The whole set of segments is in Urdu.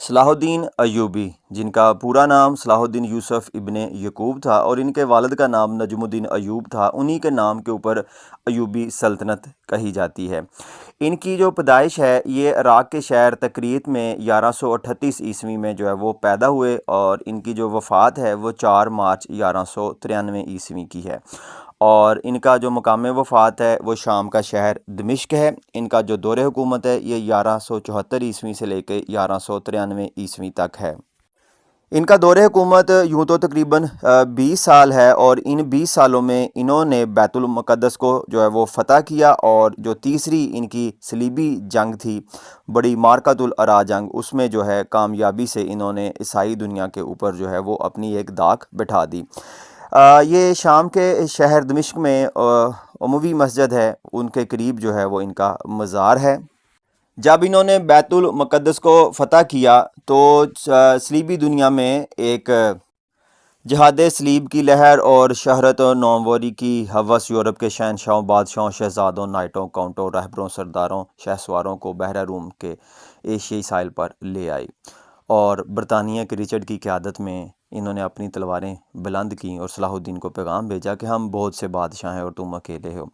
صلاح الدین ایوبی، جن کا پورا نام صلاح الدین یوسف ابن یعقوب تھا اور ان کے والد کا نام نجم الدین ایوب تھا، انہی کے نام کے اوپر ایوبی سلطنت کہی جاتی ہے۔ ان کی جو پیدائش ہے یہ عراق کے شہر تکریت میں 1138 عیسوی میں جو ہے وہ پیدا ہوئے، اور ان کی جو وفات ہے وہ 4 مارچ 1193 عیسوی کی ہے، اور ان کا جو مقام وفات ہے وہ شام کا شہر دمشق ہے۔ ان کا جو دور حکومت ہے یہ 1174 عیسوی سے لے کے 1193 عیسوی تک ہے۔ ان کا دور حکومت یوں تو تقریباً 20 سال ہے، اور ان 20 سالوں میں انہوں نے بیت المقدس کو جو ہے وہ فتح کیا، اور جو تیسری ان کی صلیبی جنگ تھی، بڑی مارکۃ العراء جنگ، اس میں جو ہے کامیابی سے انہوں نے عیسائی دنیا کے اوپر جو ہے وہ اپنی ایک داغ بٹھا دی۔ یہ شام کے شہر دمشق میں اموی مسجد ہے، ان کے قریب جو ہے وہ ان کا مزار ہے۔ جب انہوں نے بیت المقدس کو فتح کیا تو صلیبی دنیا میں ایک جہاد صلیب کی لہر اور شہرت و ناموری کی ہوس یورپ کے شہنشاہوں، بادشاہوں، شہزادوں، نائٹوں، کاؤنٹوں، رہبروں، سرداروں، شہسواروں کو بحر روم کے ایشیائی ساحل پر لے آئی، اور برطانیہ کے رچرڈ کی قیادت میں انہوں نے اپنی تلواریں بلند کیں اور صلاح الدین کو پیغام بھیجا کہ ہم بہت سے بادشاہ ہیں اور تم اکیلے ہو،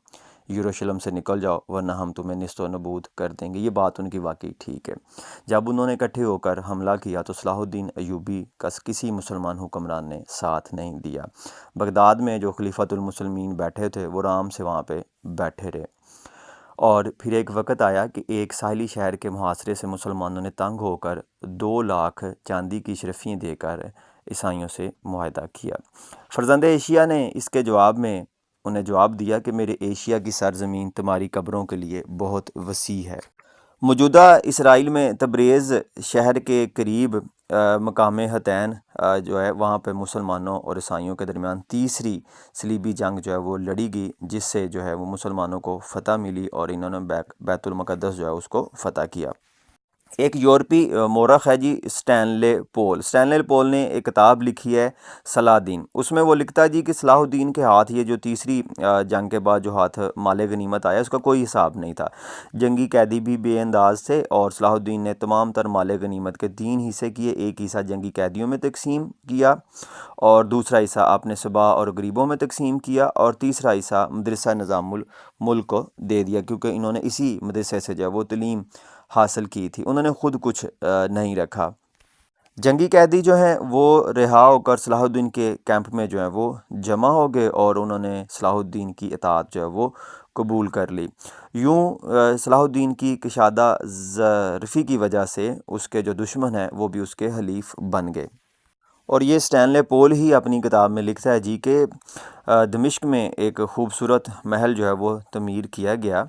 یروشلم سے نکل جاؤ ورنہ ہم تمہیں نیست و نابود کر دیں گے۔ یہ بات ان کی واقعی ٹھیک ہے۔ جب انہوں نے اکٹھے ہو کر حملہ کیا تو صلاح الدین ایوبی کا کسی مسلمان حکمران نے ساتھ نہیں دیا۔ بغداد میں جو خلیفۃ المسلمین بیٹھے تھے وہ آرام سے وہاں پہ بیٹھے رہے، اور پھر ایک وقت آیا کہ ایک ساحلی شہر کے محاصرے سے مسلمانوں نے تنگ ہو کر 2 لاکھ چاندی کی اشرفیاں دے کر عیسائیوں سے معاہدہ کیا۔ فرزند ایشیا نے اس کے جواب میں انہیں جواب دیا کہ میرے ایشیا کی سرزمین تمہاری قبروں کے لیے بہت وسیع ہے۔ موجودہ اسرائیل میں تبریز شہر کے قریب مقام حطین جو ہے وہاں پہ مسلمانوں اور عیسائیوں کے درمیان تیسری صلیبی جنگ جو ہے وہ لڑی گئی، جس سے جو ہے وہ مسلمانوں کو فتح ملی اور انہوں نے بیت المقدس جو ہے اس کو فتح کیا۔ ایک یورپی مورخ ہے جی اسٹینلے پول نے ایک کتاب لکھی ہے صلاح الدین۔ اس میں وہ لکھتا ہے جی کہ صلاح الدین کے ہاتھ یہ جو تیسری جنگ کے بعد جو ہاتھ مال غنیمت آیا اس کا کوئی حساب نہیں تھا۔ جنگی قیدی بھی بے انداز تھے، اور صلاح الدین نے تمام تر مال غنیمت کے 3 حصے کیے۔ ایک حصہ جنگی قیدیوں میں تقسیم کیا، اور دوسرا حصہ اپنے صبا اور غریبوں میں تقسیم کیا، اور تیسرا حصہ مدرسہ نظام الملک کو دے دیا، کیونکہ انہوں نے اسی مدرسے سے جو ہے وہ تعلیم حاصل کی تھی، انہوں نے خود کچھ نہیں رکھا۔ جنگی قیدی جو ہیں وہ رہا ہو کر صلاح الدین کے کیمپ میں جو ہے وہ جمع ہو گئے، اور انہوں نے صلاح الدین کی اطاعت جو ہے وہ قبول کر لی۔ یوں صلاح الدین کی کشادہ ظرفی کی وجہ سے اس کے جو دشمن ہیں وہ بھی اس کے حلیف بن گئے۔ اور یہ اسٹینلے پول ہی اپنی کتاب میں لکھتا ہے جی کہ دمشق میں ایک خوبصورت محل جو ہے وہ تعمیر کیا گیا،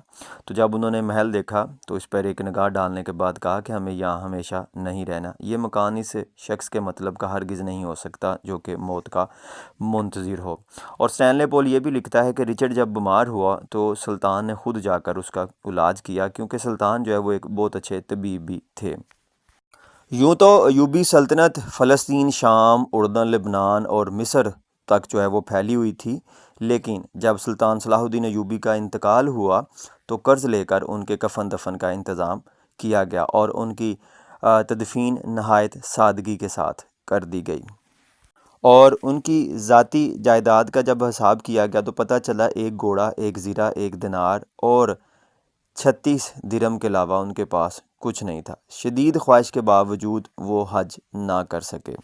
تو جب انہوں نے محل دیکھا تو اس پر ایک نگاہ ڈالنے کے بعد کہا کہ ہمیں یہاں ہمیشہ نہیں رہنا، یہ مکان اس شخص کے مطلب کا ہرگز نہیں ہو سکتا جو کہ موت کا منتظر ہو۔ اور اسٹینلے پول یہ بھی لکھتا ہے کہ رچرڈ جب بیمار ہوا تو سلطان نے خود جا کر اس کا علاج کیا، کیونکہ سلطان جو ہے وہ ایک بہت اچھے طبیب بھی تھے۔ یوں تو ایوبی سلطنت فلسطین، شام، اردن، لبنان اور مصر تک جو ہے وہ پھیلی ہوئی تھی، لیکن جب سلطان صلاح الدین ایوبی کا انتقال ہوا تو قرض لے کر ان کے کفن دفن کا انتظام کیا گیا، اور ان کی تدفین نہایت سادگی کے ساتھ کر دی گئی۔ اور ان کی ذاتی جائیداد کا جب حساب کیا گیا تو پتہ چلا 1 گھوڑا، 1 زرہ، 1 دینار اور 36 درہم کے علاوہ ان کے پاس کچھ نہیں تھا۔ شدید خواہش کے باوجود وہ حج نہ کر سکے۔